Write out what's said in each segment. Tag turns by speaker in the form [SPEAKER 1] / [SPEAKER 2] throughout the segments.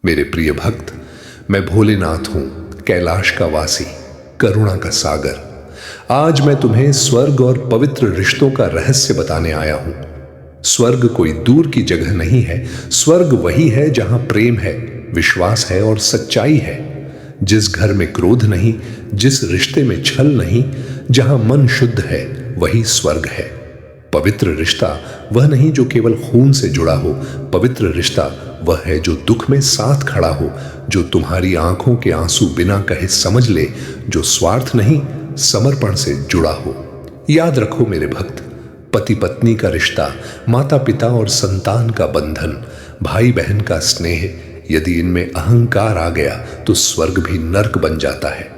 [SPEAKER 1] मेरे प्रिय भक्त, मैं भोलेनाथ हूं, कैलाश का वासी, करुणा का सागर। आज मैं तुम्हें स्वर्ग और पवित्र रिश्तों का रहस्य बताने आया हूं। स्वर्ग कोई दूर की जगह नहीं है। स्वर्ग वही है जहां प्रेम है, विश्वास है और सच्चाई है। जिस घर में क्रोध नहीं, जिस रिश्ते में छल नहीं, जहां मन शुद्ध है, वही स्वर्ग है। पवित्र रिश्ता वह नहीं जो केवल खून से जुड़ा हो। पवित्र रिश्ता वह है जो दुख में साथ खड़ा हो, जो तुम्हारी आंखों के आंसू बिना कहे समझ ले, जो स्वार्थ नहीं समर्पण से जुड़ा हो। याद रखो मेरे भक्त, पति पत्नी का रिश्ता, माता पिता और संतान का बंधन, भाई बहन का स्नेह, यदि इनमें अहंकार आ गया तो स्वर्ग भी नर्क बन जाता है।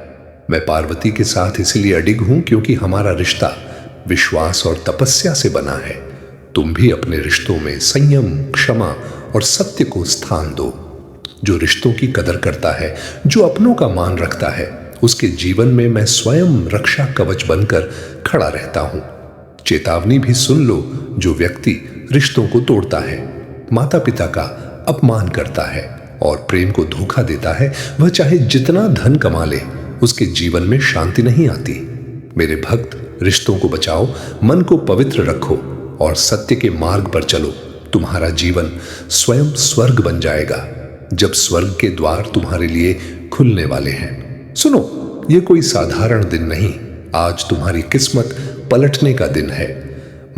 [SPEAKER 1] मैं पार्वती के साथ इसलिए अडिग हूं क्योंकि हमारा रिश्ता विश्वास और तपस्या से बना है। तुम भी अपने रिश्तों में संयम, क्षमा और सत्य को स्थान दो। जो रिश्तों की कदर करता है, जो अपनों का मान रखता है, उसके जीवन में मैं स्वयं रक्षा कवच बनकर खड़ा रहता हूं। चेतावनी भी सुन लो, जो व्यक्ति रिश्तों को तोड़ता है, माता पिता का अपमान करता है और प्रेम को धोखा देता है, वह चाहे जितना धन कमा ले, उसके जीवन में शांति नहीं आती। मेरे भक्त, रिश्तों को बचाओ, मन को पवित्र रखो और सत्य के मार्ग पर चलो। तुम्हारा जीवन स्वयं स्वर्ग बन जाएगा जब स्वर्ग के द्वार तुम्हारे लिए खुलने वाले हैं। सुनो, ये कोई साधारण दिन नहीं, आज तुम्हारी किस्मत पलटने का दिन है।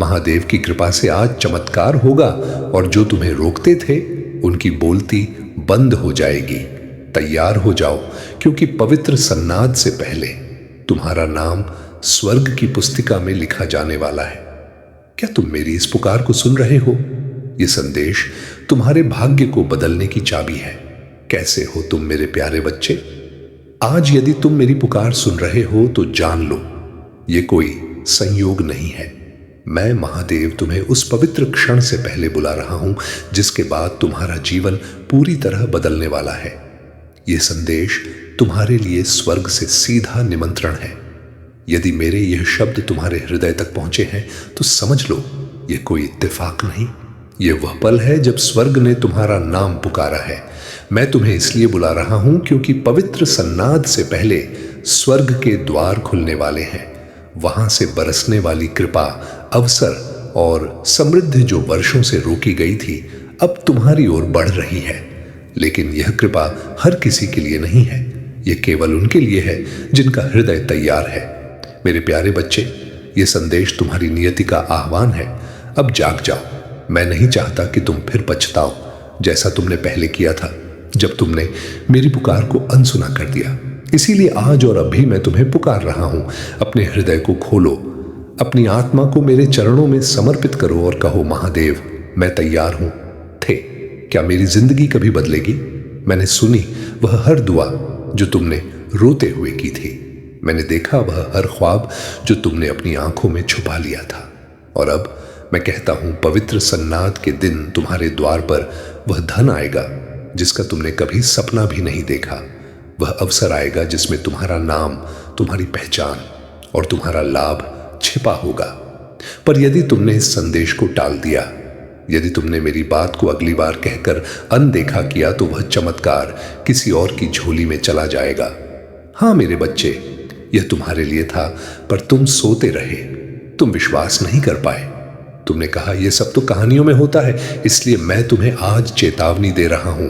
[SPEAKER 1] महादेव की कृपा से आज चमत्कार होगा और जो तुम्हें रोकते थे उनकी बोलती बंद हो जाएगी। तैयार हो जाओ, क्योंकि पवित्र सन्नाद से पहले तुम्हारा नाम स्वर्ग की पुस्तिका में लिखा जाने वाला है। क्या तुम मेरी इस पुकार को सुन रहे हो? यह संदेश तुम्हारे भाग्य को बदलने की चाबी है। कैसे हो तुम मेरे प्यारे बच्चे? आज यदि तुम मेरी पुकार सुन रहे हो तो जान लो, यह कोई संयोग नहीं है। मैं महादेव तुम्हें उस पवित्र क्षण से पहले बुला रहा हूं जिसके बाद तुम्हारा जीवन पूरी तरह बदलने वाला है। यह संदेश तुम्हारे लिए स्वर्ग से सीधा निमंत्रण है। यदि मेरे यह शब्द तुम्हारे हृदय तक पहुंचे हैं तो समझ लो, यह कोई इत्तेफाक नहीं, यह वह पल है जब स्वर्ग ने तुम्हारा नाम पुकारा है। मैं तुम्हें इसलिए बुला रहा हूं क्योंकि पवित्र सन्नाद से पहले स्वर्ग के द्वार खुलने वाले हैं। वहां से बरसने वाली कृपा, अवसर और समृद्धि जो वर्षों से रोकी गई थी, अब तुम्हारी ओर बढ़ रही है। लेकिन यह कृपा हर किसी के लिए नहीं है, यह केवल उनके लिए है जिनका हृदय तैयार है। मेरे प्यारे बच्चे, यह संदेश तुम्हारी नियति का आह्वान है। अब जाग जाओ। मैं नहीं चाहता कि तुम फिर पछताओ जैसा तुमने पहले किया था जब तुमने मेरी पुकार को अनसुना कर दिया। इसीलिए आज और अभी मैं तुम्हें पुकार रहा हूं। अपने हृदय को खोलो, अपनी आत्मा को मेरे चरणों में समर्पित करो और कहो, महादेव मैं तैयार हूं। थे क्या मेरी जिंदगी कभी बदलेगी? मैंने सुनी वह हर दुआ जो तुमने रोते हुए की थी। मैंने देखा वह हर ख्वाब जो तुमने अपनी आंखों में छुपा लिया था। और अब मैं कहता हूं, पवित्र सन्नाद के दिन तुम्हारे द्वार पर वह धन आएगा जिसका तुमने कभी सपना भी नहीं देखा। वह अवसर आएगा जिसमें तुम्हारा नाम, तुम्हारी पहचान और तुम्हारा लाभ छिपा होगा। पर यदि तुमने इस संदेश को टाल दिया, यदि तुमने मेरी बात को अगली बार कहकर अनदेखा किया, तो वह चमत्कार किसी और की झोली में चला जाएगा। हां मेरे बच्चे, यह तुम्हारे लिए था, पर तुम सोते रहे, तुम विश्वास नहीं कर पाए। तुमने कहा यह सब तो कहानियों में होता है। इसलिए मैं तुम्हें आज चेतावनी दे रहा हूं।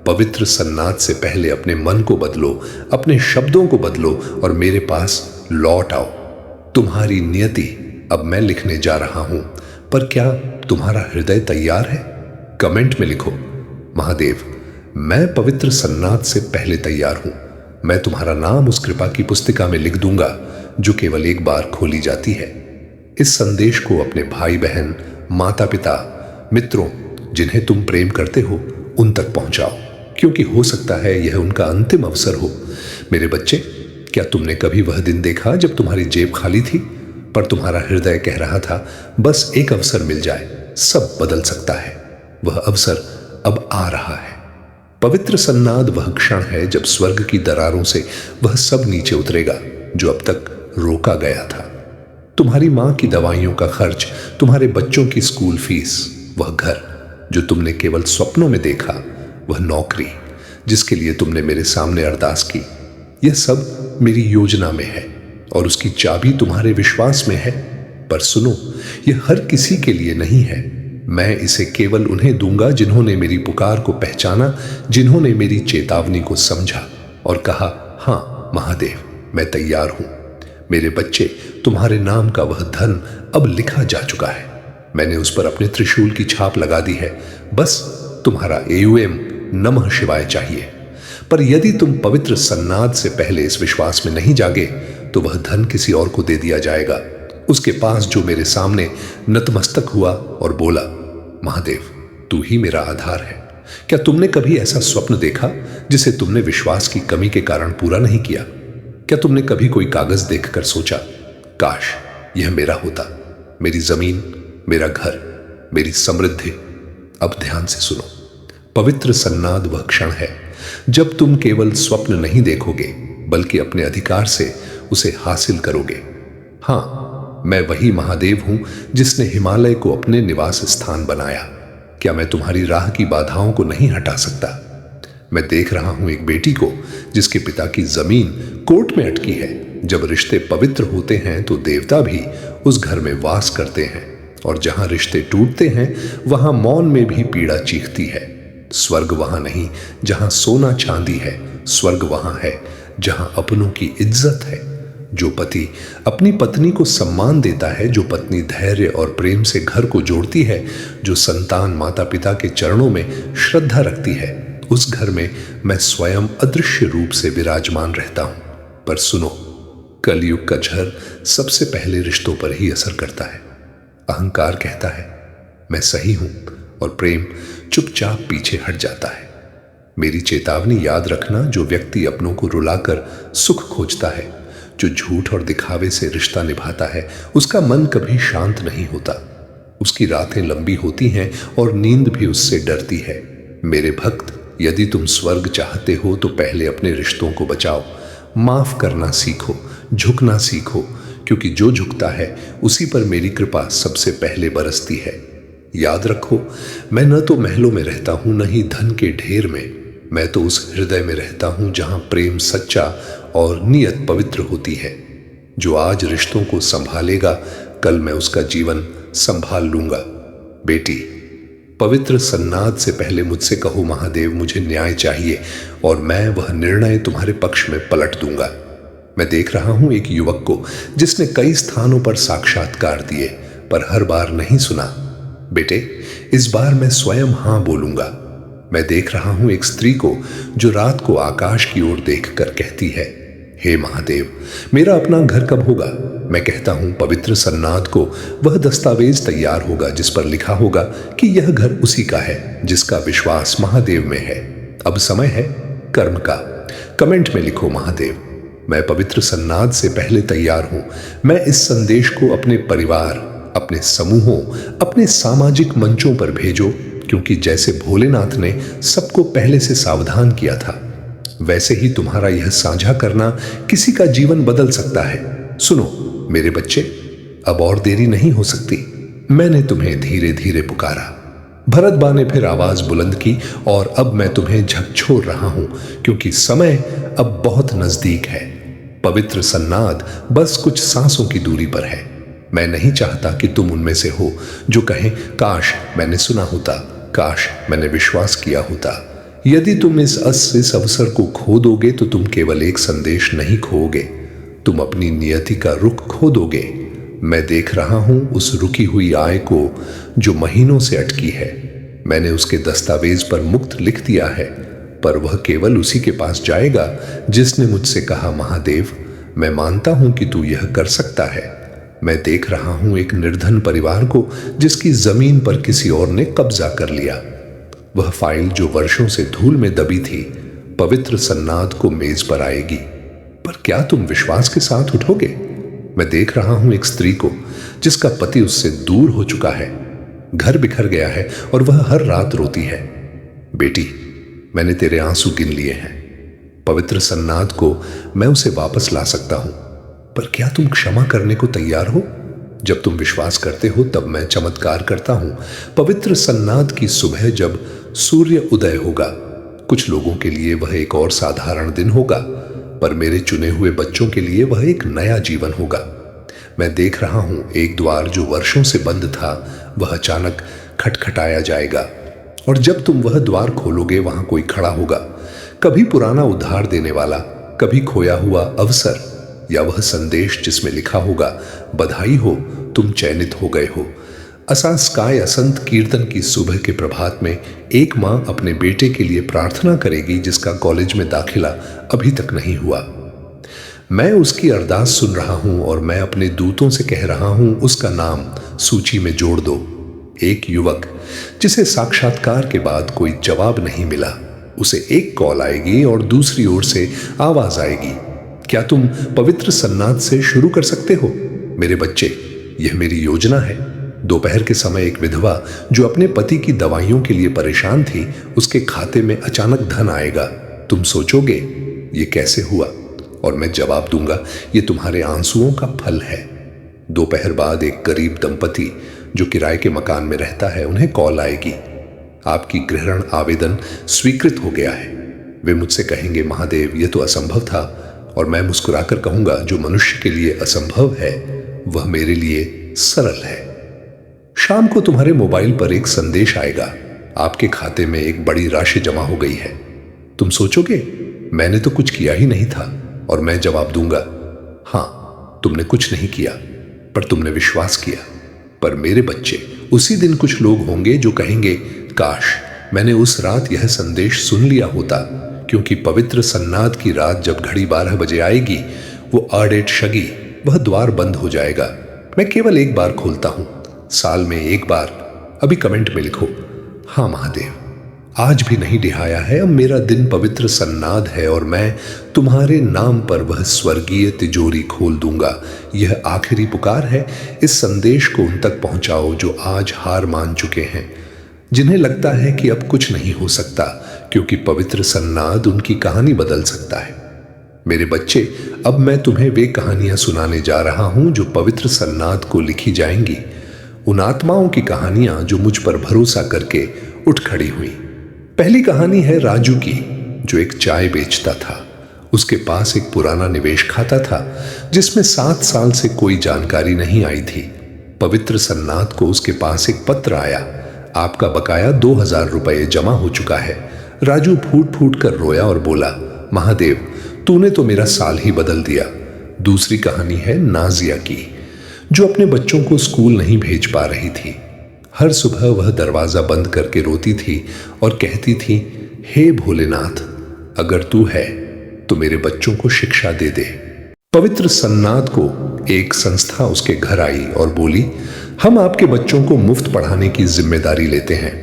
[SPEAKER 1] पवित्र सन्नाद से पहले अपने मन को बदलो, अपने शब्दों को बदलो और मेरे पास लौट आओ। तुम्हारी नियति अब मैं लिखने जा रहा हूं, पर क्या तुम्हारा हृदय तैयार है? कमेंट में लिखो, महादेव मैं पवित्र सन्नाद से पहले तैयार हूं। मैं तुम्हारा नाम उस कृपा की पुस्तिका में लिख दूंगा जो केवल एक बार खोली जाती है। इस संदेश को अपने भाई बहन, माता पिता, मित्रों जिन्हें तुम प्रेम करते हो उन तक पहुंचाओ, क्योंकि हो सकता है यह उनका अंतिम अवसर हो। मेरे बच्चे, क्या तुमने कभी वह दिन देखा जब तुम्हारी जेब खाली थी पर तुम्हारा हृदय कह रहा था बस एक अवसर मिल जाए, सब बदल सकता है? वह अवसर अब आ रहा है। पवित्र सन्नाद वह क्षण है जब स्वर्ग की दरारों से वह सब नीचे उतरेगा जो अब तक रोका गया था। तुम्हारी मां की दवाइयों का खर्च, तुम्हारे बच्चों की स्कूल फीस, वह घर जो तुमने केवल स्वप्नों में देखा, वह नौकरी, जिसके लिए तुमने मेरे सामने अरदास की, यह सब मेरी योजना में है और उसकी चाबी तुम्हारे विश्वास में है। पर सुनो, यह हर किसी के लिए नहीं है। मैं इसे केवल उन्हें दूंगा जिन्होंने मेरी पुकार को पहचाना, जिन्होंने मेरी चेतावनी को समझा और कहा, हाँ महादेव, मैं तैयार हूं। मेरे बच्चे, तुम्हारे नाम का वह धन अब लिखा जा चुका है। मैंने उस पर अपने त्रिशूल की छाप लगा दी है। बस तुम्हारा AUM नमः शिवाय चाहिए। पर यदि तुम पवित्र सन्नाद से पहले इस विश्वास में नहीं जागे तो वह धन किसी और को दे दिया जाएगा, उसके पास जो मेरे सामने नतमस्तक हुआ और बोला, महादेव, तू ही मेरा आधार है। क्या तुमने कभी ऐसा स्वप्न देखा जिसे तुमने विश्वास की कमी के कारण पूरा नहीं किया? क्या तुमने कभी कोई कागज देखकर सोचा, काश यह मेरा होता, मेरी जमीन, मेरा घर, मेरी समृद्धि? अब ध्यान से सुनो, पवित्र सन्नाद वह क्षण है जब तुम केवल स्वप्न नहीं देखोगे बल्कि अपने अधिकार से उसे हासिल करोगे। हां, मैं वही महादेव हूं जिसने हिमालय को अपने निवास स्थान बनाया। क्या मैं तुम्हारी राह की बाधाओं को नहीं हटा सकता? मैं देख रहा हूं एक बेटी को जिसके पिता की जमीन कोर्ट में अटकी है। जब रिश्ते पवित्र होते हैं तो देवता भी उस घर में वास करते हैं, और जहां रिश्ते टूटते हैं वहां मौन में भी पीड़ा चीखती है। स्वर्ग वहां नहीं जहां सोना चांदी है, स्वर्ग वहां है जहां अपनों की इज्जत है। जो पति अपनी पत्नी को सम्मान देता है, जो पत्नी धैर्य और प्रेम से घर को जोड़ती है, जो संतान माता पिता के चरणों में श्रद्धा रखती है, उस घर में मैं स्वयं अदृश्य रूप से विराजमान रहता हूं। पर सुनो, कलयुग का झर सबसे पहले रिश्तों पर ही असर करता है। अहंकार कहता है मैं सही हूं और प्रेम चुपचाप पीछे हट जाता है। मेरी चेतावनी याद रखना, जो व्यक्ति अपनों को रुलाकर सुख खोजता है, जो झूठ और दिखावे से रिश्ता निभाता है, उसका मन कभी शांत नहीं होता। उसकी रातें लंबी होती हैं और नींद भी उससे डरती है। मेरे भक्त, यदि तुम स्वर्ग चाहते हो तो पहले अपने रिश्तों को बचाओ, माफ करना सीखो, झुकना सीखो, क्योंकि जो झुकता है उसी पर मेरी कृपा सबसे पहले बरसती है। याद रखो, मैं न तो महलों में रहता हूं न ही धन के ढेर में। मैं तो उस हृदय में रहता हूं जहां प्रेम सच्चा और नियत पवित्र होती है। जो आज रिश्तों को संभालेगा, कल मैं उसका जीवन संभाल लूंगा। बेटी, पवित्र सन्नाद से पहले मुझसे कहो, महादेव, मुझे न्याय चाहिए, और मैं वह निर्णय तुम्हारे पक्ष में पलट दूंगा। मैं देख रहा हूं एक युवक को जिसने कई स्थानों पर साक्षात्कार दिए, पर हर बार नहीं सुना। बेटे, इस बार मैं स्वयं हां बोलूंगा। मैं देख रहा हूं एक स्त्री को जो रात को आकाश की ओर देखकर कहती है, हे महादेव, मेरा अपना घर कब होगा? मैं कहता हूं पवित्र सन्नाद को वह दस्तावेज तैयार होगा जिस पर लिखा होगा कि यह घर उसी का है जिसका विश्वास महादेव में है। अब समय है कर्म का। कमेंट में लिखो, महादेव, मैं पवित्र सन्नाद से पहले तैयार हूं। मैं इस संदेश को अपने परिवार, अपने समूहों, अपने सामाजिक मंचों पर भेजो, क्योंकि जैसे भोलेनाथ ने सबको पहले से सावधान किया था, वैसे ही तुम्हारा यह साझा करना किसी का जीवन बदल सकता है। सुनो मेरे बच्चे, अब और देरी नहीं हो सकती। मैंने तुम्हें धीरे धीरे पुकारा। भरत बा ने फिर आवाज बुलंद की, और अब मैं तुम्हें झकझोर रहा हूं, क्योंकि समय अब बहुत नजदीक है। पवित्र सन्नाद बस कुछ सांसों की दूरी पर है। मैं नहीं चाहता कि तुम उनमें से हो जो कहें, काश मैंने सुना होता, काश मैंने विश्वास किया होता। यदि तुम इस अवसर को खो दोगे तो तुम केवल एक संदेश नहीं खोओगे, तुम अपनी नियति का रुख खो दोगे। मैं देख रहा हूं उस रुकी हुई आय को जो महीनों से अटकी है। मैंने उसके दस्तावेज पर मुक्त लिख दिया है, पर वह केवल उसी के पास जाएगा जिसने मुझसे कहा, महादेव, मैं मानता हूं कि तू यह कर सकता है। मैं देख रहा हूं एक निर्धन परिवार को जिसकी जमीन पर किसी और ने कब्जा कर लिया। वह फाइल जो वर्षों से धूल में दबी थी, पवित्र सन्नाद को मेज पर आएगी। पर क्या तुम विश्वास के साथ उठोगे? मैं देख रहा हूं एक स्त्री को जिसका पति उससे दूर हो चुका है, घर बिखर गया है और वह हर रात रोती है। बेटी, मैंने तेरे आंसू गिन लिए हैं। पवित्र सन्नाद को मैं उसे वापस ला सकता हूं, पर क्या तुम क्षमा करने को तैयार हो? जब तुम विश्वास करते हो तब मैं चमत्कार करता हूं। पवित्र सन्नाद की सुबह जब सूर्य उदय होगा, कुछ लोगों के लिए वह एक और साधारण दिन होगा, पर मेरे चुने हुए बच्चों के लिए वह एक नया जीवन होगा। मैं देख रहा हूं एक द्वार जो वर्षों से बंद था वह अचानक खटखटाया जाएगा, और जब तुम वह द्वार खोलोगे वहां कोई खड़ा होगा, कभी पुराना उद्धार देने वाला, कभी खोया हुआ अवसर, या वह संदेश जिसमें लिखा होगा, बधाई हो, तुम चयनित हो गए हो। असास्काय असंत कीर्तन की सुबह के प्रभात में एक मां अपने बेटे के लिए प्रार्थना करेगी जिसका कॉलेज में दाखिला अभी तक नहीं हुआ। मैं उसकी अरदास सुन रहा हूं और मैं अपने दूतों से कह रहा हूं उसका नाम सूची में जोड़ दो। एक युवक जिसे साक्षात्कार के बाद कोई जवाब नहीं मिला, उसे एक कॉल आएगी और दूसरी ओर से आवाज आएगी, क्या तुम पवित्र सन्नाद से शुरू कर सकते हो? मेरे बच्चे, यह मेरी योजना है। दोपहर के समय एक विधवा जो अपने पति की दवाइयों के लिए परेशान थी, उसके खाते में अचानक धन आएगा। तुम सोचोगे ये कैसे हुआ, और मैं जवाब दूंगा ये तुम्हारे आंसुओं का फल है। दोपहर बाद एक गरीब दंपति जो किराए के मकान में रहता है, उन्हें कॉल आएगी, आपकी गृह आवेदन स्वीकृत हो गया है। वे मुझसे कहेंगे, महादेव ये तो असंभव था, और मैं मुस्कुराकर कहूंगा, जो मनुष्य के लिए असंभव है वह मेरे लिए सरल है। शाम को तुम्हारे मोबाइल पर एक संदेश आएगा, आपके खाते में एक बड़ी राशि जमा हो गई है। तुम सोचोगे मैंने तो कुछ किया ही नहीं था, और मैं जवाब दूंगा, हां तुमने कुछ नहीं किया, पर तुमने विश्वास किया। पर मेरे बच्चे, उसी दिन कुछ लोग होंगे जो कहेंगे, काश मैंने उस रात यह संदेश सुन लिया होता, क्योंकि पवित्र सन्नाद की रात जब घड़ी 12 बजे आएगी, वो आडेट शगी, वह द्वार बंद हो जाएगा। मैं केवल एक बार खोलता हूं, साल में एक बार। अभी कमेंट में लिखो, हां महादेव, आज भी नहीं रिहाया है, अब मेरा दिन पवित्र सन्नाद है और मैं तुम्हारे नाम पर वह स्वर्गीय तिजोरी खोल दूंगा। यह आखिरी पुकार है। इस संदेश को उन तक पहुंचाओ जो आज हार मान चुके हैं, जिन्हें लगता है कि अब कुछ नहीं हो सकता, क्योंकि पवित्र सन्नाद उनकी कहानी बदल सकता है। मेरे बच्चे, अब मैं तुम्हें वे कहानियां सुनाने जा रहा हूं जो पवित्र सन्नाद को लिखी जाएंगी, उन आत्माओं की कहानियां जो मुझ पर भरोसा करके उठ खड़ी हुई। पहली कहानी है राजू की, जो एक चाय बेचता था। उसके पास एक पुराना निवेश खाता था जिसमें 7 साल से कोई जानकारी नहीं आई थी। पवित्र सन्नाद को उसके पास एक पत्र आया, आपका बकाया 2000 रुपये जमा हो चुका है। राजू फूट फूट कर रोया और बोला, महादेव तूने तो मेरा साल ही बदल दिया। दूसरी कहानी है नाजिया की, जो अपने बच्चों को स्कूल नहीं भेज पा रही थी। हर सुबह वह दरवाजा बंद करके रोती थी और कहती थी, हे भोलेनाथ, अगर तू है तो मेरे बच्चों को शिक्षा दे दे। पवित्र सन्नाद को एक संस्था उसके घर आई और बोली, हम आपके बच्चों को मुफ्त पढ़ाने की जिम्मेदारी लेते हैं।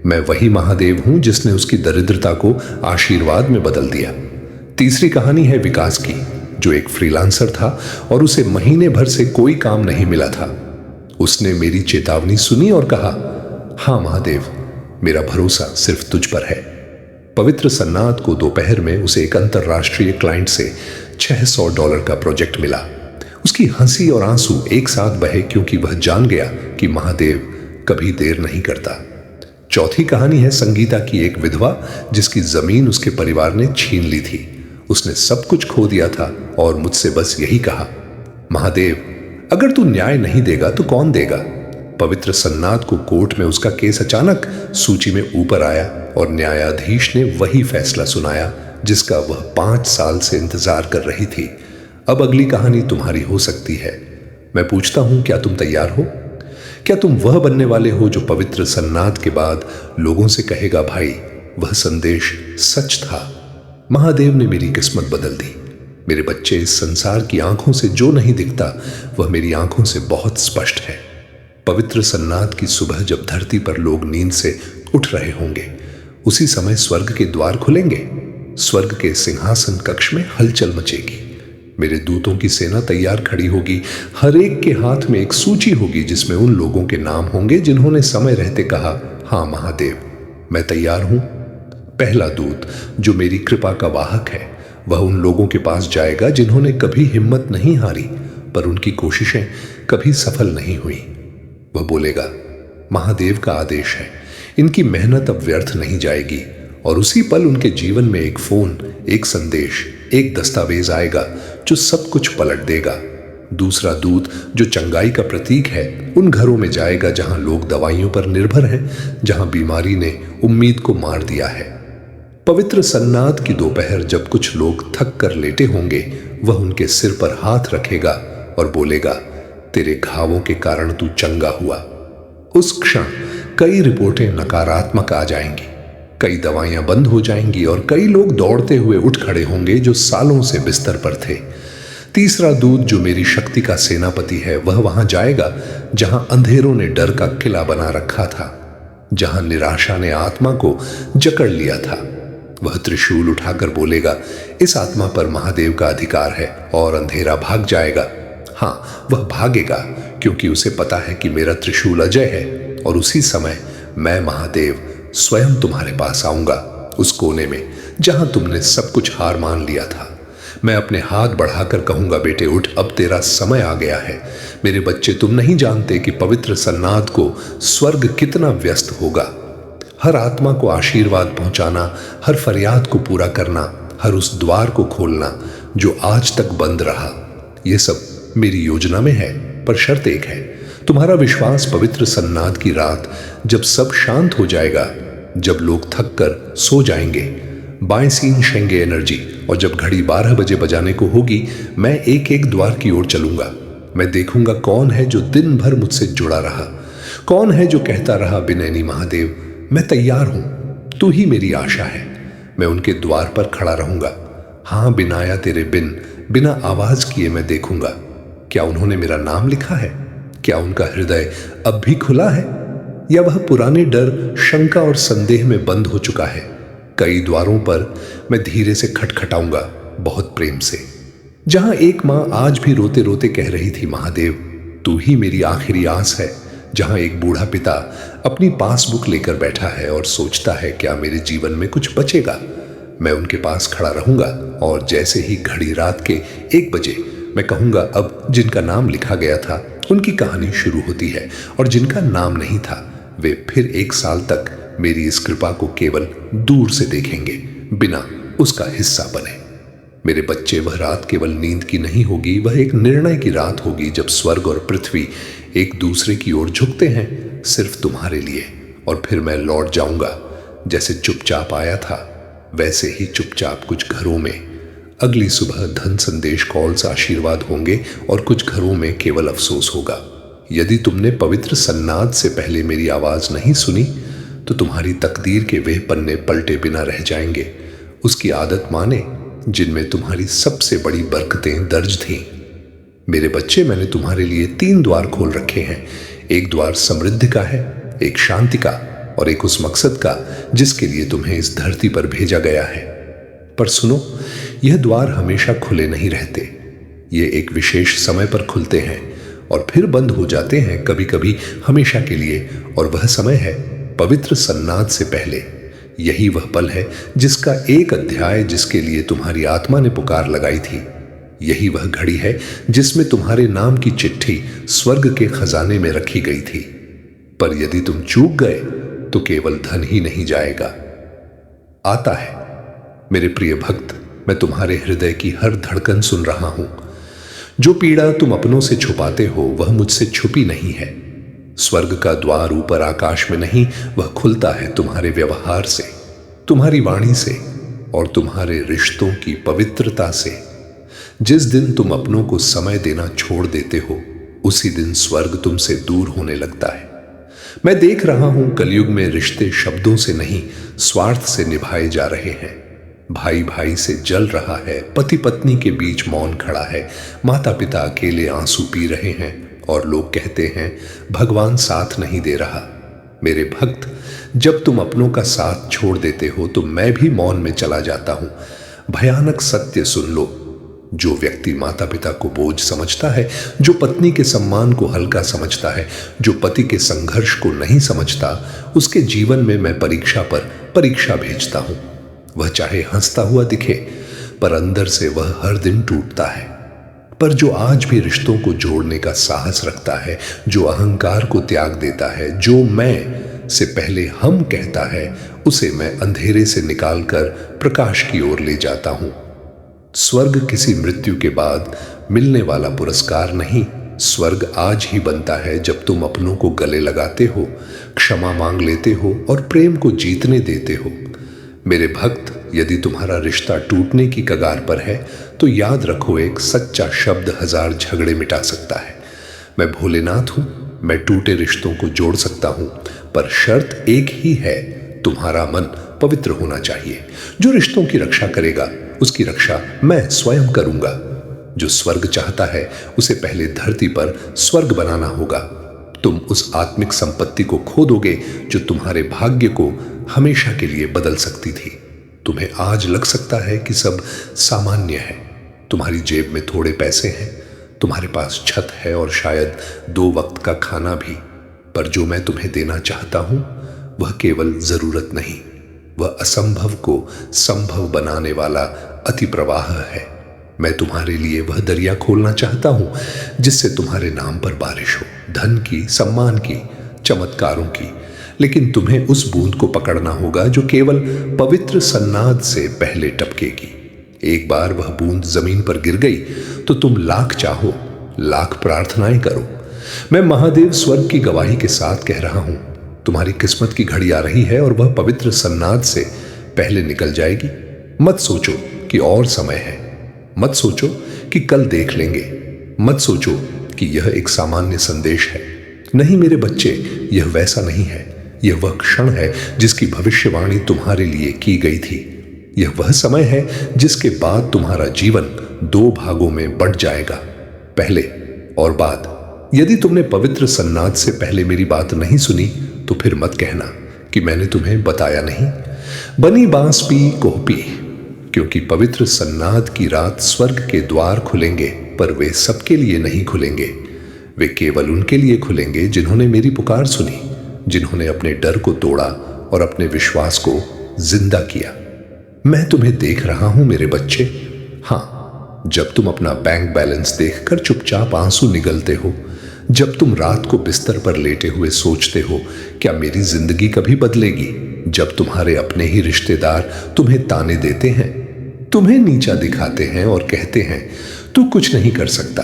[SPEAKER 1] मैं वही महादेव हूं जिसने उसकी दरिद्रता को आशीर्वाद में बदल दिया। तीसरी कहानी है विकास की, जो एक फ्रीलांसर था और उसे महीने भर से कोई काम नहीं मिला था। उसने मेरी चेतावनी सुनी और कहा, हां महादेव, मेरा भरोसा सिर्फ तुझ पर है। पवित्र सन्नाद को दोपहर में उसे एक अंतरराष्ट्रीय क्लाइंट से $600 का प्रोजेक्ट मिला। उसकी हंसी और आंसू एक साथ बहे, क्योंकि वह जान गया कि महादेव कभी देर नहीं करता। चौथी कहानी है संगीता की, एक विधवा जिसकी जमीन उसके परिवार ने छीन ली थी। उसने सब कुछ खो दिया था और मुझसे बस यही कहा, महादेव अगर तू न्याय नहीं देगा तो कौन देगा। पवित्र सन्नाद को कोर्ट में उसका केस अचानक सूची में ऊपर आया और न्यायाधीश ने वही फैसला सुनाया जिसका वह 5 साल से इंतजार कर रही थी। अब अगली कहानी तुम्हारी हो सकती है। मैं पूछता हूं, क्या तुम तैयार हो? क्या तुम वह बनने वाले हो जो पवित्र सन्नाद के बाद लोगों से कहेगा, भाई वह संदेश सच था, महादेव ने मेरी किस्मत बदल दी। मेरे बच्चे, इस संसार की आंखों से जो नहीं दिखता वह मेरी आंखों से बहुत स्पष्ट है। पवित्र सन्नाद की सुबह जब धरती पर लोग नींद से उठ रहे होंगे, उसी समय स्वर्ग के द्वार खुलेंगे। स्वर्ग के सिंहासन कक्ष में हलचल मचेगी। मेरे दूतों की सेना तैयार खड़ी होगी। हर एक के हाथ में एक सूची होगी जिसमें उन लोगों के नाम होंगे जिन्होंने समय रहते कहा, हां महादेव मैं तैयार हूं। पहला दूत, जो मेरी कृपा का वाहक है, वह उन लोगों के पास जाएगा जिन्होंने कभी हिम्मत नहीं हारी, पर उनकी कोशिशें कभी सफल नहीं हुई। वह बोलेगा, महादेव का आदेश है, इनकी मेहनत अब व्यर्थ नहीं जाएगी और उसी पल उनके जीवन में एक फोन, एक संदेश, एक दस्तावेज आएगा जो सब कुछ पलट देगा। दूसरा दूत जो चंगाई का प्रतीक है उन घरों में जाएगा जहां लोग दवाइयों पर निर्भर हैं, जहां बीमारी ने उम्मीद को मार दिया है। पवित्र सन्नाद की दोपहर जब कुछ लोग थक कर लेटे होंगे, वह उनके सिर पर हाथ रखेगा और बोलेगा, तेरे घावों के कारण तू चंगा हुआ। उस क्षण कई रिपोर्टें नकारात्मक आ जाएंगी, कई दवाइयां बंद हो जाएंगी और कई लोग दौड़ते हुए उठ खड़े होंगे जो सालों से बिस्तर पर थे। तीसरा दूत जो मेरी शक्ति का सेनापति है, वह वहां जाएगा जहां अंधेरों ने डर का किला बना रखा था, जहां निराशा ने आत्मा को जकड़ लिया था। वह त्रिशूल उठाकर बोलेगा, इस आत्मा पर महादेव का अधिकार है, और अंधेरा भाग जाएगा। हाँ, वह भागेगा क्योंकि उसे पता है कि मेरा त्रिशूल अजय है, और उसी समय मैं महादेव स्वयं तुम्हारे पास आऊंगा, उस कोने में जहां तुमने सब कुछ हार मान लिया था। मैं अपने हाथ बढ़ाकर कहूंगा, बेटे उठ, अब तेरा समय आ गया है। मेरे बच्चे, तुम नहीं जानते कि पवित्र सन्नाद को स्वर्ग कितना व्यस्त होगा। हर आत्मा को आशीर्वाद पहुंचाना, हर फरियाद को पूरा करना, हर उस द्वार को खोलना जो आज तक बंद रहा, यह सब मेरी योजना में है। पर शर्त एक है, तुम्हारा विश्वास। पवित्र सन्नाद की रात जब सब शांत हो जाएगा, जब लोग थक कर सो जाएंगे, बाएं सीन शेंगे एनर्जी, और जब घड़ी 12 बजे बजाने को होगी, मैं एक एक द्वार की ओर चलूंगा। मैं देखूंगा कौन है जो दिन भर मुझसे जुड़ा रहा, कौन है जो कहता रहा, बिनैनी महादेव मैं तैयार हूं, तू ही मेरी आशा है। मैं उनके द्वार पर खड़ा रहूंगा। हां बिनाया, तेरे बिना आवाज किए मैं देखूंगा, क्या उन्होंने मेरा नाम लिखा है? क्या उनका हृदय अब भी खुला है, या वह पुराने डर, शंका और संदेह में बंद हो चुका है? कई द्वारों पर मैं धीरे से खटखटाऊंगा, बहुत प्रेम से, जहां एक मां आज भी रोते रोते कह रही थी, महादेव तू ही मेरी आखिरी आस है। जहां एक बूढ़ा पिता अपनी पासबुक लेकर बैठा है और सोचता है, क्या मेरे जीवन में कुछ बचेगा? मैं उनके पास खड़ा रहूंगा, और जैसे ही घड़ी रात के 1 बजे मैं कहूंगा, अब जिनका नाम लिखा गया था उनकी कहानी शुरू होती है, और जिनका नाम नहीं था वे फिर 1 साल तक मेरी इस कृपा को केवल दूर से देखेंगे, बिना उसका हिस्सा बने। मेरे बच्चे, वह रात केवल नींद की नहीं होगी, वह एक निर्णय की रात होगी, जब स्वर्ग और पृथ्वी एक दूसरे की ओर झुकते हैं, सिर्फ तुम्हारे लिए। और फिर मैं लौट जाऊंगा, जैसे चुपचाप आया था वैसे ही चुपचाप। कुछ घरों में अगली सुबह धन संदेश कॉल्स आशीर्वाद होंगे, और कुछ घरों में केवल अफसोस होगा। यदि तुमने पवित्र सन्नाद से पहले मेरी आवाज नहीं सुनी, तो तुम्हारी तकदीर के वे पन्ने पलटे बिना रह जाएंगे। उसकी आदत माने जिनमें तुम्हारी सबसे बड़ी बरकतें दर्ज थीं। मेरे बच्चे, मैंने तुम्हारे लिए 3 द्वार खोल रखे हैं। एक द्वार समृद्धि का है, एक शांति का, और एक उस मकसद का जिसके लिए तुम्हें इस धरती पर भेजा गया है। पर सुनो, यह द्वार हमेशा खुले नहीं रहते। ये एक विशेष समय पर खुलते हैं और फिर बंद हो जाते हैं, कभी कभी हमेशा के लिए। और वह समय है पवित्र सन्नाद से पहले। यही वह पल है जिसका एक अध्याय जिसके लिए तुम्हारी आत्मा ने पुकार लगाई थी। यही वह घड़ी है जिसमें तुम्हारे नाम की चिट्ठी स्वर्ग के खजाने में रखी गई थी। पर यदि तुम चूक गए तो केवल धन ही नहीं जाएगा, आता है। मेरे प्रिय भक्त, मैं तुम्हारे हृदय की हर धड़कन सुन रहा हूं। जो पीड़ा तुम अपनों से छुपाते हो वह मुझसे छुपी नहीं है। स्वर्ग का द्वार ऊपर आकाश में नहीं, वह खुलता है तुम्हारे व्यवहार से, तुम्हारी वाणी से और तुम्हारे रिश्तों की पवित्रता से। जिस दिन तुम अपनों को समय देना छोड़ देते हो, उसी दिन स्वर्ग तुमसे दूर होने लगता है। मैं देख रहा हूं कलयुग में रिश्ते शब्दों से नहीं, स्वार्थ से निभाए जा रहे हैं। भाई भाई से जल रहा है, पति पत्नी के बीच मौन खड़ा है, माता पिता अकेले आंसू पी रहे हैं और लोग कहते हैं भगवान साथ नहीं दे रहा। मेरे भक्त, जब तुम अपनों का साथ छोड़ देते हो तो मैं भी मौन में चला जाता हूं। भयानक सत्य सुन लो, जो व्यक्ति माता पिता को बोझ समझता है, जो पत्नी के सम्मान को हल्का समझता है, जो पति के संघर्ष को नहीं समझता, उसके जीवन में मैं परीक्षा पर परीक्षा भेजता हूं। वह चाहे हंसता हुआ दिखे, पर अंदर से वह हर दिन टूटता है। पर जो आज भी रिश्तों को जोड़ने का साहस रखता है, जो अहंकार को त्याग देता है, जो मैं से पहले हम कहता है, उसे मैं अंधेरे से निकालकर प्रकाश की ओर ले जाता हूं। स्वर्ग किसी मृत्यु के बाद मिलने वाला पुरस्कार नहीं, स्वर्ग आज ही बनता है जब तुम अपनों को गले लगाते हो, क्षमा मांग लेते हो और प्रेम को जीतने देते हो। मेरे भक्त, यदि तुम्हारा रिश्ता टूटने की कगार पर है तो याद रखो, एक सच्चा शब्द 1000 झगड़े मिटा सकता है। मैं भोलेनाथ हूं, मैं टूटे रिश्तों को जोड़ सकता हूं, पर शर्त एक ही है, तुम्हारा मन पवित्र होना चाहिए। जो रिश्तों की रक्षा करेगा उसकी रक्षा मैं स्वयं करूंगा। जो स्वर्ग चाहता है उसे पहले धरती पर स्वर्ग बनाना होगा। तुम उस आत्मिक संपत्ति को खो दोगे जो तुम्हारे भाग्य को हमेशा के लिए बदल सकती थी। तुम्हें आज लग सकता है कि सब सामान्य है, तुम्हारी जेब में थोड़े पैसे हैं, तुम्हारे पास छत है और शायद 2 वक्त का खाना भी, पर जो मैं तुम्हें देना चाहता हूं वह केवल जरूरत नहीं, वह असंभव को संभव बनाने वाला अति प्रवाह है। मैं तुम्हारे लिए वह दरिया खोलना चाहता हूं जिससे तुम्हारे नाम पर बारिश हो, धन की, सम्मान की, चमत्कारों की। लेकिन तुम्हें उस बूंद को पकड़ना होगा जो केवल पवित्र सन्नाद से पहले टपकेगी। एक बार वह बूंद जमीन पर गिर गई तो तुम लाख चाहो, लाख प्रार्थनाएं करो। मैं महादेव स्वर्ग की गवाही के साथ कह रहा हूं, तुम्हारी किस्मत की घड़ी आ रही है और वह पवित्र सन्नाद से पहले निकल जाएगी। मत सोचो कि और समय है, मत सोचो कि कल देख लेंगे, मत सोचो कि यह एक सामान्य संदेश है। नहीं मेरे बच्चे, यह वैसा नहीं है। यह वह क्षण है जिसकी भविष्यवाणी तुम्हारे लिए की गई थी। यह वह समय है जिसके बाद तुम्हारा जीवन 2 भागों में बंट जाएगा, पहले और बाद। यदि तुमने पवित्र सन्नाद से पहले मेरी बात नहीं सुनी तो फिर मत कहना कि मैंने तुम्हें बताया नहीं। बनी बांस पी कोह पी, क्योंकि पवित्र सन्नाद की रात स्वर्ग के द्वार खुलेंगे, पर वे सबके लिए नहीं खुलेंगे। वे केवल उनके लिए खुलेंगे जिन्होंने मेरी पुकार सुनी, जिन्होंने अपने डर को तोड़ा और अपने विश्वास को जिंदा किया। मैं तुम्हें देख रहा हूं मेरे बच्चे। हां, जब तुम अपना बैंक बैलेंस देखकर चुपचाप आंसू निगलते हो, जब तुम रात को बिस्तर पर लेटे हुए सोचते हो क्या मेरी जिंदगी कभी बदलेगी, जब तुम्हारे अपने ही रिश्तेदार तुम्हें ताने देते हैं, तुम्हें नीचा दिखाते हैं और कहते हैं तू कुछ नहीं कर सकता,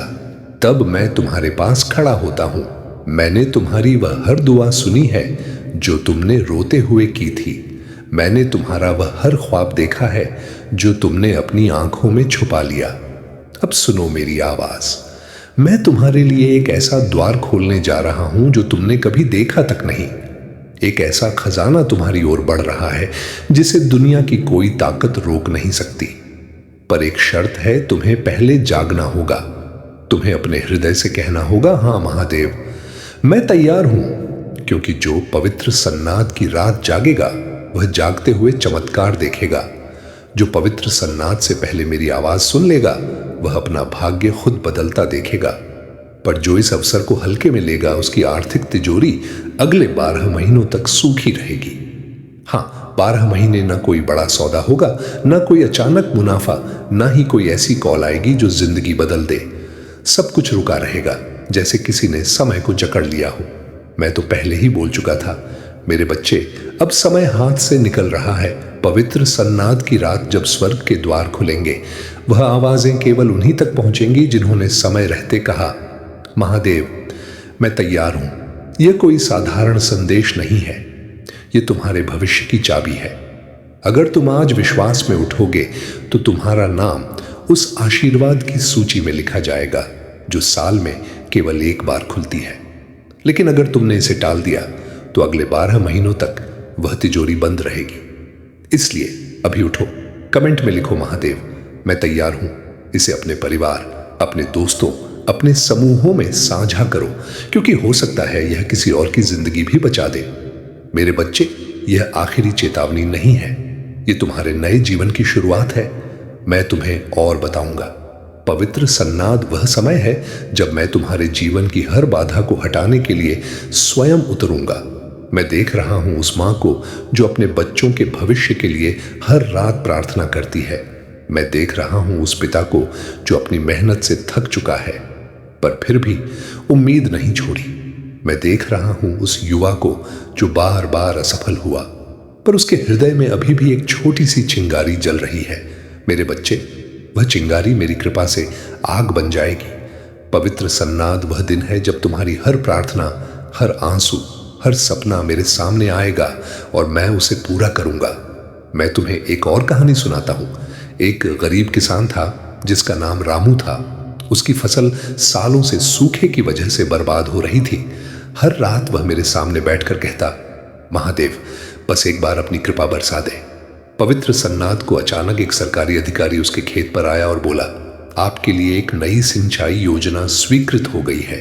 [SPEAKER 1] तब मैं तुम्हारे पास खड़ा होता हूं। मैंने तुम्हारी वह हर दुआ सुनी है जो तुमने रोते हुए की थी। मैंने तुम्हारा वह हर ख्वाब देखा है जो तुमने अपनी आंखों में छुपा लिया। अब सुनो मेरी आवाज। मैं तुम्हारे लिए एक ऐसा द्वार खोलने जा रहा हूं जो तुमने कभी देखा तक नहीं। एक ऐसा खजाना तुम्हारी ओर बढ़ रहा है जिसे दुनिया की कोई ताकत रोक नहीं सकती। पर एक शर्त है, तुम्हें पहले जागना होगा। तुम्हें अपने हृदय से कहना होगा, हां महादेव, मैं तैयार हूं, क्योंकि जो पवित्र सन्नाद की रात जागेगा वह जागते हुए चमत्कार देखेगा। जो पवित्र सन्नाद से पहले मेरी आवाज सुन लेगा वह अपना भाग्य खुद बदलता देखेगा। पर जो इस अवसर को हल्के में लेगा उसकी आर्थिक तिजोरी अगले 12 महीनों तक सूखी रहेगी। हां, 12 महीने ना कोई बड़ा सौदा होगा, ना कोई अचानक मुनाफा, ना ही कोई ऐसी कॉल आएगी जो जिंदगी बदल दे। सब कुछ रुका रहेगा, जैसे किसी ने समय को जकड़ लिया हो। मैं तो पहले ही बोल चुका था मेरे बच्चे, अब समय हाथ से निकल रहा है। पवित्र सन्नाद की रात जब स्वर्ग के द्वार खुलेंगे, वह आवाजें केवल उन्हीं तक पहुंचेंगी जिन्होंने समय रहते कहा, महादेव मैं तैयार हूं। यह कोई साधारण संदेश नहीं है, यह तुम्हारे भविष्य की चाबी है। अगर तुम आज विश्वास में उठोगे तो तुम्हारा नाम उस आशीर्वाद की सूची में लिखा जाएगा जो साल में केवल एक बार खुलती है। लेकिन अगर तुमने इसे टाल दिया तो अगले 12 महीनों तक वह तिजोरी बंद रहेगी। इसलिए अभी उठो, कमेंट में लिखो, महादेव मैं तैयार हूं। इसे अपने परिवार, अपने दोस्तों, अपने समूहों में साझा करो, क्योंकि हो सकता है यह किसी और की जिंदगी भी बचा दे। मेरे बच्चे, यह आखिरी चेतावनी नहीं है, यह तुम्हारे नए जीवन की शुरुआत है। मैं तुम्हें और बताऊंगा। पवित्र सन्नाद वह समय है जब मैं तुम्हारे जीवन की हर बाधा को हटाने के लिए स्वयं उतरूंगा। मैं देख रहा हूं उस मां को जो अपने बच्चों के भविष्य के लिए हर रात प्रार्थना करती है। मैं देख रहा हूं उस पिता को जो अपनी मेहनत से थक चुका है पर फिर भी उम्मीद नहीं छोड़ी। मैं देख रहा हूं उस युवा को जो बार बार असफल हुआ, पर उसके हृदय में अभी भी एक छोटी सी चिंगारी जल रही है। मेरे बच्चे, वह चिंगारी मेरी कृपा से आग बन जाएगी। पवित्र सन्नाद वह दिन है जब तुम्हारी हर प्रार्थना, हर आंसू, हर सपना मेरे सामने आएगा और मैं उसे पूरा करूंगा। मैं तुम्हें एक और कहानी सुनाता हूं। एक गरीब किसान था जिसका नाम रामू था। उसकी फसल सालों से सूखे की वजह से बर्बाद हो रही थी। हर रात वह मेरे सामने बैठकर कहता, महादेव, बस एक बार अपनी कृपा बरसा दे। पवित्र सन्नाद को अचानक एक सरकारी अधिकारी उसके खेत पर आया और बोला, आपके लिए एक नई सिंचाई योजना स्वीकृत हो गई है।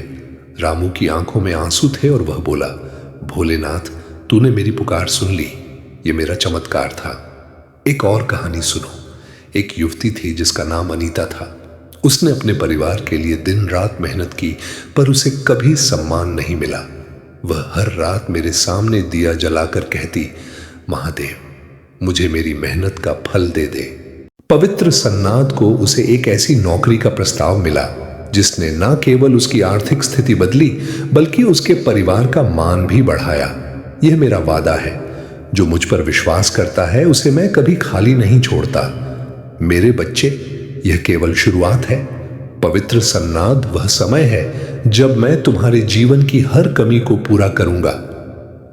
[SPEAKER 1] रामू की आंखों में आंसू थे और वह बोला, भोलेनाथ, तूने मेरी पुकार सुन ली। ये मेरा चमत्कार था। एक और कहानी सुनो। एक युवती थी जिसका नाम अनीता था। उसने अपने परिवार के लिए दिन रात मेहनत की, पर उसे कभी सम्मान नहीं मिला। वह हर रात मेरे सामने दिया जलाकर कहती, महादेव, मुझे मेरी मेहनत का फल दे दे। पवित्र सन्नाद को उसे एक ऐसी नौकरी का प्रस्ताव मिला जिसने न केवल उसकी आर्थिक स्थिति बदली, बल्कि उसके परिवार का मान भी बढ़ाया। यह मेरा वादा है, जो मुझ पर विश्वास करता है उसे मैं कभी खाली नहीं छोड़ता। मेरे बच्चे, यह केवल शुरुआत है। पवित्र सन्नाद वह समय है जब मैं तुम्हारे जीवन की हर कमी को पूरा करूंगा।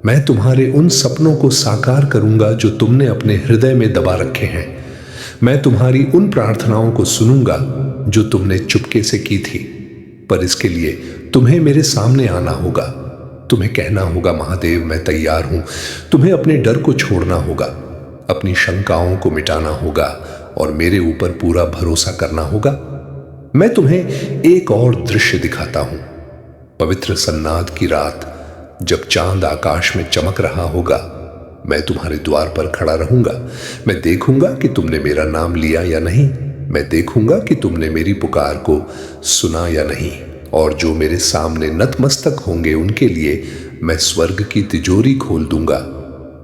[SPEAKER 1] मैं तुम्हारे उन सपनों को साकार करूंगा जो तुमने अपने हृदय में दबा रखे हैं। मैं तुम्हारी उन प्रार्थनाओं को सुनूंगा जो तुमने चुपके से की थी, पर इसके लिए तुम्हें मेरे सामने आना होगा। तुम्हें कहना होगा, महादेव, मैं तैयार हूं। तुम्हें अपने डर को छोड़ना होगा, अपनी शंकाओं को मिटाना होगा और मेरे ऊपर पूरा भरोसा करना होगा। मैं तुम्हें एक और दृश्य दिखाता हूं। पवित्र सन्नाद की रात, जब चांद आकाश में चमक रहा होगा, मैं तुम्हारे द्वार पर खड़ा रहूंगा। मैं देखूंगा कि तुमने मेरा नाम लिया या नहीं। मैं देखूंगा कि तुमने मेरी पुकार को सुना या नहीं। और जो मेरे सामने नतमस्तक होंगे उनके लिए मैं स्वर्ग की तिजोरी खोल दूंगा।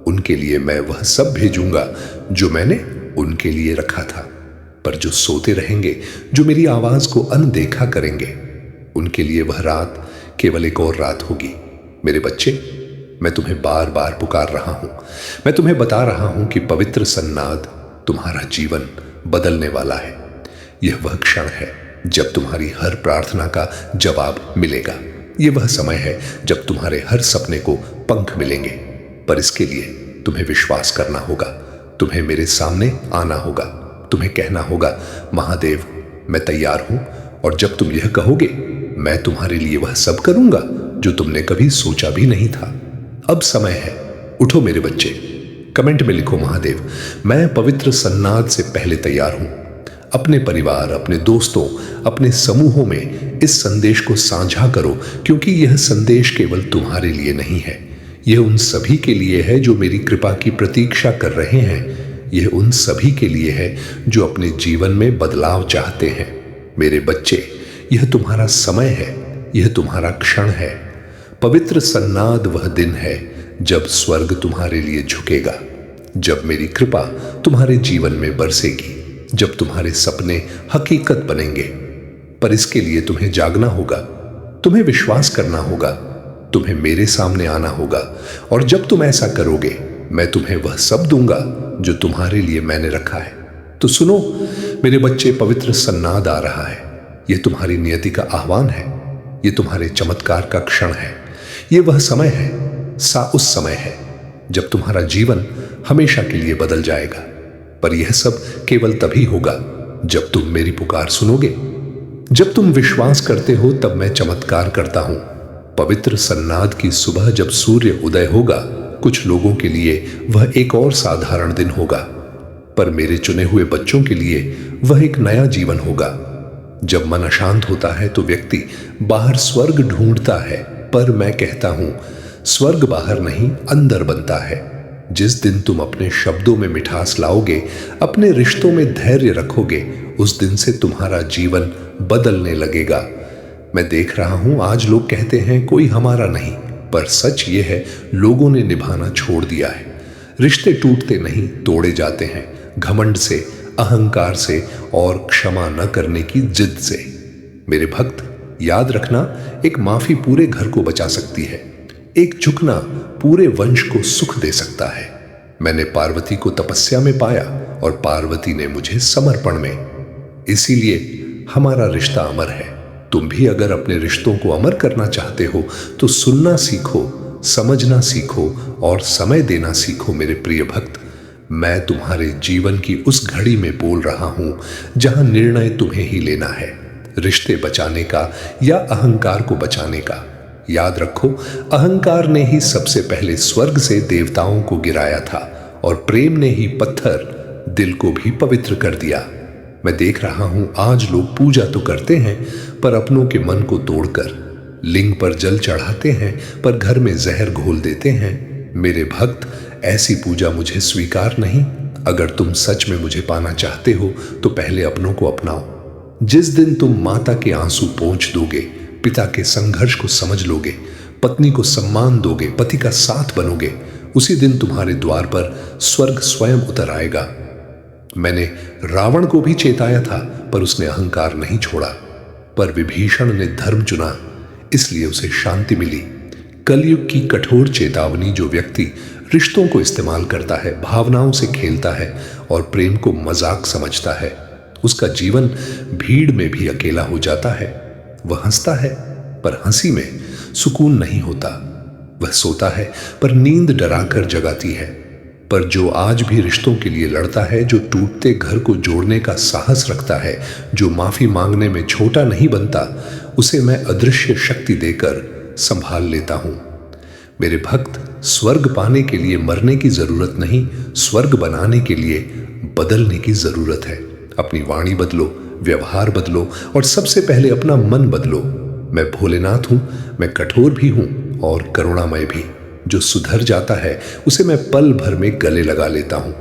[SPEAKER 1] उनके लिए मैं वह सब भेजूंगा जो मैंने उनके लिए रखा था। पर जो सोते रहेंगे, जो मेरी आवाज को अनदेखा करेंगे, उनके लिए वह रात केवल एक और रात होगी। मेरे बच्चे, मैं तुम्हें बार बार पुकार रहा हूं। मैं तुम्हें बता रहा हूं कि पवित्र सन्नाद तुम्हारा जीवन बदलने वाला है। यह वह क्षण है जब तुम्हारी हर प्रार्थना का जवाब मिलेगा। यह वह समय है जब तुम्हारे हर सपने को पंख मिलेंगे। पर इसके लिए तुम्हें विश्वास करना होगा। तुम्हें मेरे सामने आना होगा। तुम्हें कहना होगा, महादेव, मैं तैयार हूं। और जब तुम यह कहोगे, मैं तुम्हारे लिए वह सब करूंगा जो तुमने कभी सोचा भी नहीं था। अब समय है, उठो मेरे बच्चे। कमेंट में लिखो, महादेव, मैं पवित्र सन्नाद से पहले तैयार हूं। अपने परिवार, अपने दोस्तों, अपने समूहों में इस संदेश को साझा करो, क्योंकि यह संदेश केवल तुम्हारे लिए नहीं है। यह उन सभी के लिए है जो मेरी कृपा की प्रतीक्षा कर रहे हैं। यह उन सभी के लिए है जो अपने जीवन में बदलाव चाहते हैं। मेरे बच्चे, यह तुम्हारा समय है, यह तुम्हारा क्षण है। पवित्र सन्नाद वह दिन है जब स्वर्ग तुम्हारे लिए झुकेगा, जब मेरी कृपा तुम्हारे जीवन में बरसेगी, जब तुम्हारे सपने हकीकत बनेंगे। पर इसके लिए तुम्हें जागना होगा, तुम्हें विश्वास करना होगा, तुम्हें मेरे सामने आना होगा। और जब तुम ऐसा करोगे, मैं तुम्हें वह सब दूंगा जो तुम्हारे लिए मैंने रखा है। तो सुनो मेरे बच्चे, पवित्र सन्नाद आ रहा है। यह तुम्हारी नियति का आह्वान है। यह तुम्हारे चमत्कार का क्षण है। यह वह समय है, उस समय है जब तुम्हारा जीवन हमेशा के लिए बदल जाएगा। पर यह सब केवल तभी होगा जब तुम मेरी पुकार सुनोगे। जब तुम विश्वास करते हो, तब मैं चमत्कार करता हूं। पवित्र सन्नाद की सुबह जब सूर्य उदय होगा, कुछ लोगों के लिए वह एक और साधारण दिन होगा, पर मेरे चुने हुए बच्चों के लिए वह एक नया जीवन होगा। जब मन अशांत होता है तो व्यक्ति बाहर स्वर्ग ढूंढता है, पर मैं कहता हूं, स्वर्ग बाहर नहीं, अंदर बनता है। जिस दिन तुम अपने शब्दों में मिठास लाओगे, अपने रिश्तों में धैर्य रखोगे, उस दिन से तुम्हारा जीवन बदलने लगेगा। मैं देख रहा हूं, आज लोग कहते हैं कोई हमारा नहीं, पर सच ये है, लोगों ने निभाना छोड़ दिया है। रिश्ते टूटते नहीं, तोड़े जाते हैं, घमंड से, अहंकार से और क्षमा न करने की जिद से। मेरे भक्त, याद रखना, एक माफी पूरे घर को बचा सकती है, एक झुकना पूरे वंश को सुख दे सकता है। मैंने पार्वती को तपस्या में पाया और पार्वती ने मुझे समर्पण में। इसीलिए हमारा रिश्ता अमर है। तुम भी अगर अपने रिश्तों को अमर करना चाहते हो तो सुनना सीखो, समझना सीखो और समय देना सीखो। मेरे प्रिय भक्त, मैं तुम्हारे जीवन की उस घड़ी में बोल रहा हूं जहां निर्णय तुम्हें ही लेना है, रिश्ते बचाने का या अहंकार को बचाने का। याद रखो, अहंकार ने ही सबसे पहले स्वर्ग से देवताओं को गिराया था और प्रेम ने ही पत्थर दिल को भी पवित्र कर दिया। मैं देख रहा हूं आज लोग पूजा तो करते हैं पर अपनों के मन को तोड़कर लिंग पर जल चढ़ाते हैं, पर घर में जहर घोल देते हैं। मेरे भक्त, ऐसी पूजा मुझे स्वीकार नहीं। अगर तुम सच में मुझे पाना चाहते हो तो पहले अपनों को अपनाओ। जिस दिन तुम माता के आंसू पोंछ दोगे, पिता के संघर्ष को समझ लोगे, पत्नी को सम्मान दोगे, पति का साथ बनोगे, उसी दिन तुम्हारे द्वार पर स्वर्ग स्वयं उतर आएगा। मैंने रावण को भी चेताया था पर उसने अहंकार नहीं छोड़ा, पर विभीषण ने धर्म चुना, इसलिए उसे शांति मिली। कलयुग की कठोर चेतावनी, जो व्यक्ति रिश्तों को इस्तेमाल करता है, भावनाओं से खेलता है और प्रेम को मजाक समझता है, उसका जीवन भीड़ में भी अकेला हो जाता है। वह हंसता है पर हंसी में सुकून नहीं होता। वह सोता है पर नींद डराकर जगाती है। पर जो आज भी रिश्तों के लिए लड़ता है, जो टूटते घर को जोड़ने का साहस रखता है, जो माफी मांगने में छोटा नहीं बनता, उसे मैं अदृश्य शक्ति देकर संभाल लेता हूं। मेरे भक्त, स्वर्ग पाने के लिए मरने की जरूरत नहीं, स्वर्ग बनाने के लिए बदलने की जरूरत है। अपनी वाणी बदलो, व्यवहार बदलो और सबसे पहले अपना मन बदलो। मैं भोलेनाथ हूं, मैं कठोर भी हूं और करुणामय भी। जो सुधर जाता है उसे मैं पल भर में गले लगा लेता हूं।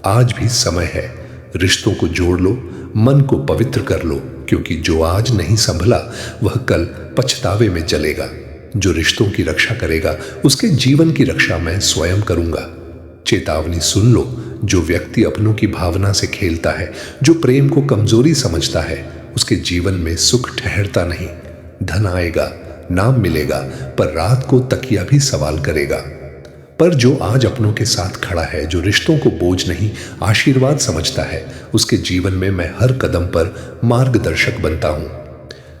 [SPEAKER 1] आज भी समय है, रिश्तों को जोड़ लो, मन को पवित्र कर लो, क्योंकि जो आज नहीं संभला वह कल पछतावे में चलेगा। जो रिश्तों की रक्षा करेगा उसके जीवन की रक्षा मैं स्वयं करूंगा। चेतावनी सुन लो, जो व्यक्ति अपनों की भावना से खेलता है, जो प्रेम को कमजोरी समझता है, उसके जीवन में सुख ठहरता नहीं। धन आएगा, नाम मिलेगा, पर रात को तकिया भी सवाल करेगा। पर जो आज अपनों के साथ खड़ा है, जो रिश्तों को बोझ नहीं आशीर्वाद समझता है, उसके जीवन में मैं हर कदम पर मार्गदर्शक बनता हूं।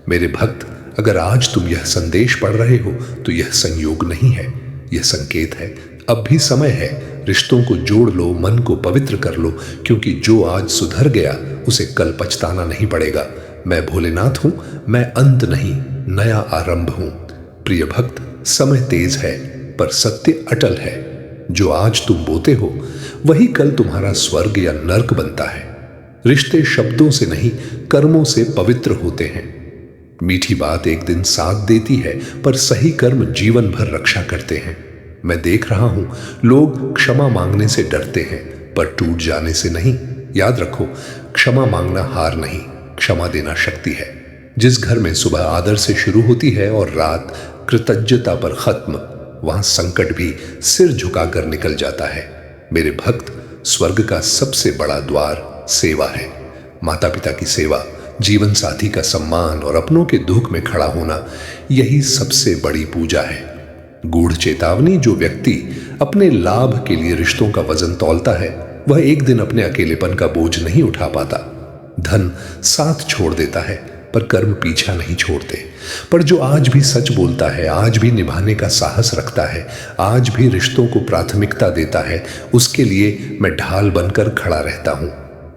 [SPEAKER 1] मेरे भक्त, अगर आज तुम यह संदेश पढ़ रहे हो तो यह संयोग नहीं है, यह संकेत है। अब भी समय है, रिश्तों को जोड़ लो, मन को पवित्र कर लो, क्योंकि जो आज सुधर गया उसे कल पछताना नहीं पड़ेगा। मैं भोलेनाथ हूं, मैं अंत नहीं, नया आरंभ हूं। प्रिय भक्त, समय तेज है पर सत्य अटल है। जो आज तुम बोते हो वही कल तुम्हारा स्वर्ग या नर्क बनता है। रिश्ते शब्दों से नहीं, कर्मों से पवित्र होते हैं। मीठी बात एक दिन साथ देती है, पर सही कर्म जीवन भर रक्षा करते हैं। मैं देख रहा हूं, लोग क्षमा मांगने से डरते हैं पर टूट जाने से नहीं। याद रखो, क्षमा मांगना हार नहीं, क्षमा देना शक्ति है। जिस घर में सुबह आदर से शुरू होती है और रात कृतज्ञता पर खत्म, वहां संकट भी सिर झुकाकर निकल जाता है। मेरे भक्त, स्वर्ग का सबसे बड़ा द्वार सेवा है। माता पिता की सेवा, जीवन साथी का सम्मान और अपनों के दुख में खड़ा होना, यही सबसे बड़ी पूजा है। गूढ़ चेतावनी, जो व्यक्ति अपने लाभ के लिए रिश्तों का वजन तौलता है, वह एक दिन अपने अकेलेपन का बोझ नहीं उठा पाता। धन साथ छोड़ देता है पर कर्म पीछा नहीं छोड़ते। पर जो आज भी सच बोलता है, आज भी निभाने का साहस रखता है, आज भी रिश्तों को प्राथमिकता देता है, उसके लिए मैं ढाल बनकर खड़ा रहता हूं।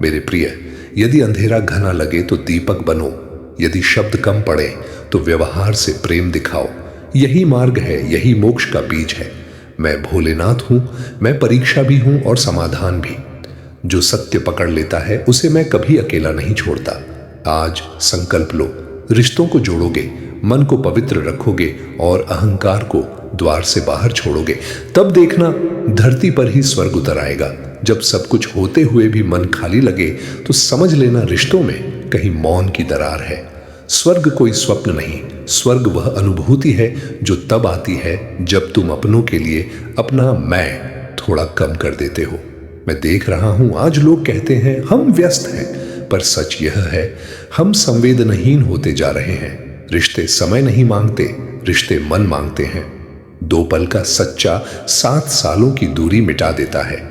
[SPEAKER 1] मेरे प्रिय, यदि अंधेरा घना लगे तो दीपक बनो, यदि शब्द कम पड़े तो व्यवहार से प्रेम दिखाओ। यही मार्ग है, यही मोक्ष का बीज है। मैं भोलेनाथ हूं, मैं परीक्षा भी हूं और समाधान भी। जो सत्य पकड़ लेता है उसे मैं कभी अकेला नहीं छोड़ता। आज संकल्प लो, रिश्तों को जोड़ोगे, मन को पवित्र रखोगे और अहंकार को द्वार से बाहर छोड़ोगे, तब देखना धरती पर ही स्वर्ग उतर आएगा। जब सब कुछ होते हुए भी मन खाली लगे तो समझ लेना रिश्तों में कहीं मौन की दरार है। स्वर्ग कोई स्वप्न नहीं, स्वर्ग वह अनुभूति है जो तब आती है जब तुम अपनों के लिए अपना मैं थोड़ा कम कर देते हो। मैं देख रहा हूं, आज लोग कहते हैं हम व्यस्त हैं, पर सच यह है हम संवेदनहीन होते जा रहे हैं। रिश्ते समय नहीं मांगते, रिश्ते मन मांगते हैं। 2 पल का सच्चा 7 सालों की दूरी मिटा देता है।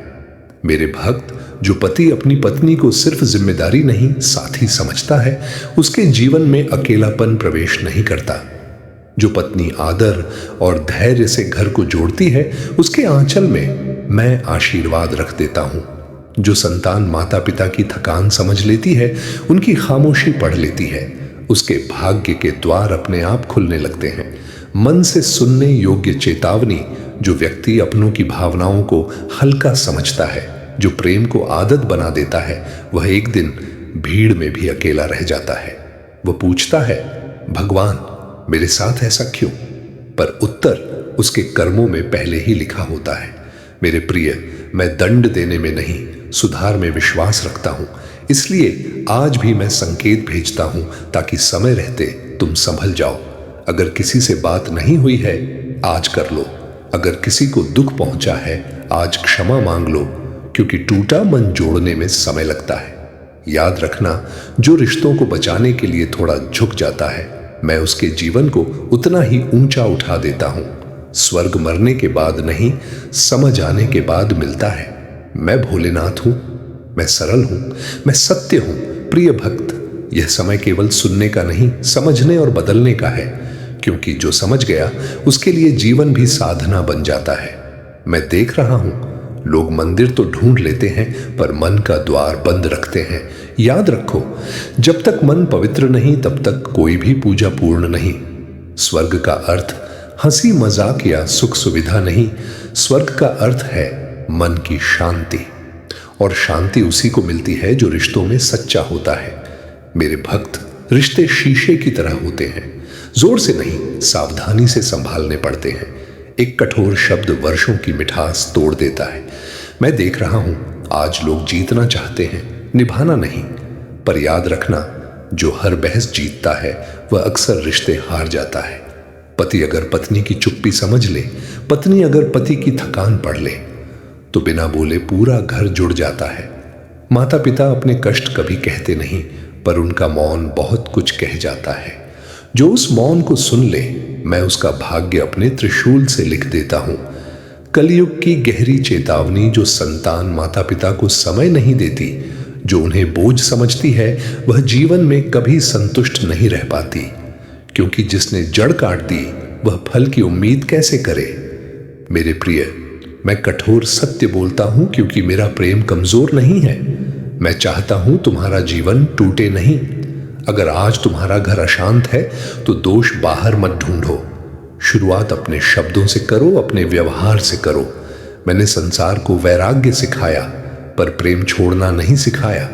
[SPEAKER 1] मेरे भक्त, जो पति अपनी पत्नी को सिर्फ जिम्मेदारी नहीं साथी समझता है, उसके जीवन में अकेलापन प्रवेश नहीं करता। जो पत्नी आदर और धैर्य से घर को जोड़ती है, उसके आंचल में मैं आशीर्वाद रख देता हूं। जो संतान माता पिता की थकान समझ लेती है, उनकी खामोशी पढ़ लेती है, उसके भाग्य के द्वार अपने आप खुलने लगते हैं। मन से सुनने योग्य चेतावनी। जो व्यक्ति अपनों की भावनाओं को हल्का समझता है, जो प्रेम को आदत बना देता है, वह एक दिन भीड़ में भी अकेला रह जाता है। वह पूछता है, भगवान मेरे साथ ऐसा क्यों? पर उत्तर उसके कर्मों में पहले ही लिखा होता है। मेरे प्रिय, मैं दंड देने में नहीं, सुधार में विश्वास रखता हूं। इसलिए आज भी मैं संकेत भेजता हूं ताकि समय रहते तुम संभल जाओ। अगर किसी से बात नहीं हुई है, आज कर लो। अगर किसी को दुख पहुंचा है, आज क्षमा मांग लो, क्योंकि टूटा मन जोड़ने में समय लगता है। याद रखना, जो रिश्तों को बचाने के लिए थोड़ा झुक जाता है, मैं उसके जीवन को उतना ही ऊंचा उठा देता हूं। स्वर्ग मरने के बाद नहीं, समझ आने के बाद मिलता है। मैं भोलेनाथ हूं, मैं सरल हूं, मैं सत्य हूं। प्रिय भक्त, यह समय केवल सुनने का नहीं, समझने और बदलने का है। क्योंकि जो समझ गया, उसके लिए जीवन भी साधना बन जाता है। मैं देख रहा हूं, लोग मंदिर तो ढूंढ लेते हैं, पर मन का द्वार बंद रखते हैं। याद रखो, जब तक मन पवित्र नहीं, तब तक कोई भी पूजा पूर्ण नहीं। स्वर्ग का अर्थ हंसी मजाक या सुख सुविधा नहीं, स्वर्ग का अर्थ है मन की शांति। और शांति उसी को मिलती है जो रिश्तों में सच्चा होता है। मेरे भक्त, रिश्ते शीशे की तरह होते हैं, जोर से नहीं, सावधानी से संभालने पड़ते हैं। एक कठोर शब्द वर्षों की मिठास तोड़ देता है। मैं देख रहा हूं, आज लोग जीतना चाहते हैं, निभाना नहीं। पर याद रखना, जो हर बहस जीतता है, वह अक्सर रिश्ते हार जाता है। पति अगर पत्नी की चुप्पी समझ ले, पत्नी अगर पति की थकान पढ़ ले, तो बिना बोले पूरा घर जुड़ जाता है। माता पिता अपने कष्ट कभी कहते नहीं, पर उनका मौन बहुत कुछ कह जाता है। जो उस मौन को सुन ले, मैं उसका भाग्य अपने त्रिशूल से लिख देता हूं। कलयुग की गहरी चेतावनी। जो संतान माता पिता को समय नहीं देती, जो उन्हें बोझ समझती है, वह जीवन में कभी संतुष्ट नहीं रह पाती। क्योंकि जिसने जड़ काट दी, वह फल की उम्मीद कैसे करे? मेरे प्रिय, मैं कठोर सत्य बोलता हूं, क्योंकि मेरा प्रेम कमजोर नहीं है। मैं चाहता हूं तुम्हारा जीवन टूटे नहीं। अगर आज तुम्हारा घर अशांत है, तो दोष बाहर मत ढूंढो। शुरुआत अपने शब्दों से करो, अपने व्यवहार से करो। मैंने संसार को वैराग्य सिखाया, पर प्रेम छोड़ना नहीं सिखाया।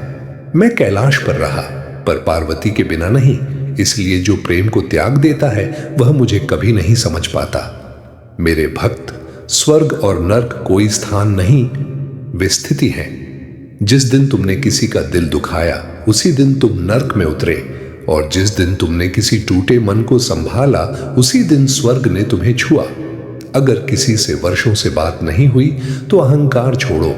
[SPEAKER 1] मैं कैलाश पर रहा, पर पार्वती के बिना नहीं। इसलिए जो प्रेम को त्याग देता है, वह मुझे कभी नहीं समझ पाता। मेरे भक्त, स्वर्ग और नर्क कोई स्थान नहीं, वे स्थिति है। जिस दिन तुमने किसी का दिल दुखाया, उसी दिन तुम नर्क में उतरे। और जिस दिन तुमने किसी टूटे मन को संभाला, उसी दिन स्वर्ग ने तुम्हें छुआ। अगर किसी से वर्षों से बात नहीं हुई, तो अहंकार छोड़ो।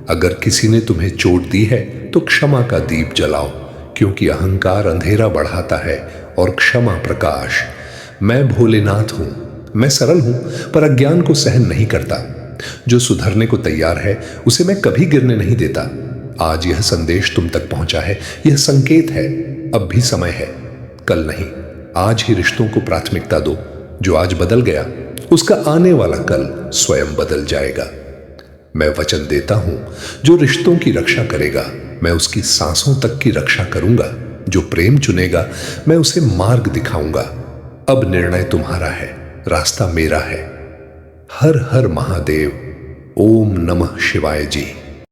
[SPEAKER 1] अगर किसी ने तुम्हें चोट दी है, तो क्षमा का दीप जलाओ, क्योंकि अहंकार अंधेरा बढ़ाता है और क्षमा प्रकाश। मैं भोलेनाथ हूं, मैं सरल हूं, पर अज्ञान को सहन नहीं करता। जो सुधरने को तैयार है, उसे मैं कभी गिरने नहीं देता। आज यह संदेश तुम तक पहुंचा है, यह संकेत है। अब भी समय है, कल नहीं। आज ही रिश्तों को प्राथमिकता दो। जो आज बदल गया, उसका आने वाला कल स्वयं बदल जाएगा। मैं वचन देता हूं, जो रिश्तों की रक्षा करेगा, मैं उसकी सांसों तक की रक्षा करूंगा। जो प्रेम चुनेगा, मैं उसे मार्ग दिखाऊंगा। अब निर्णय तुम्हारा है, रास्ता मेरा है। हर हर महादेव। ओम नमः शिवाय जी।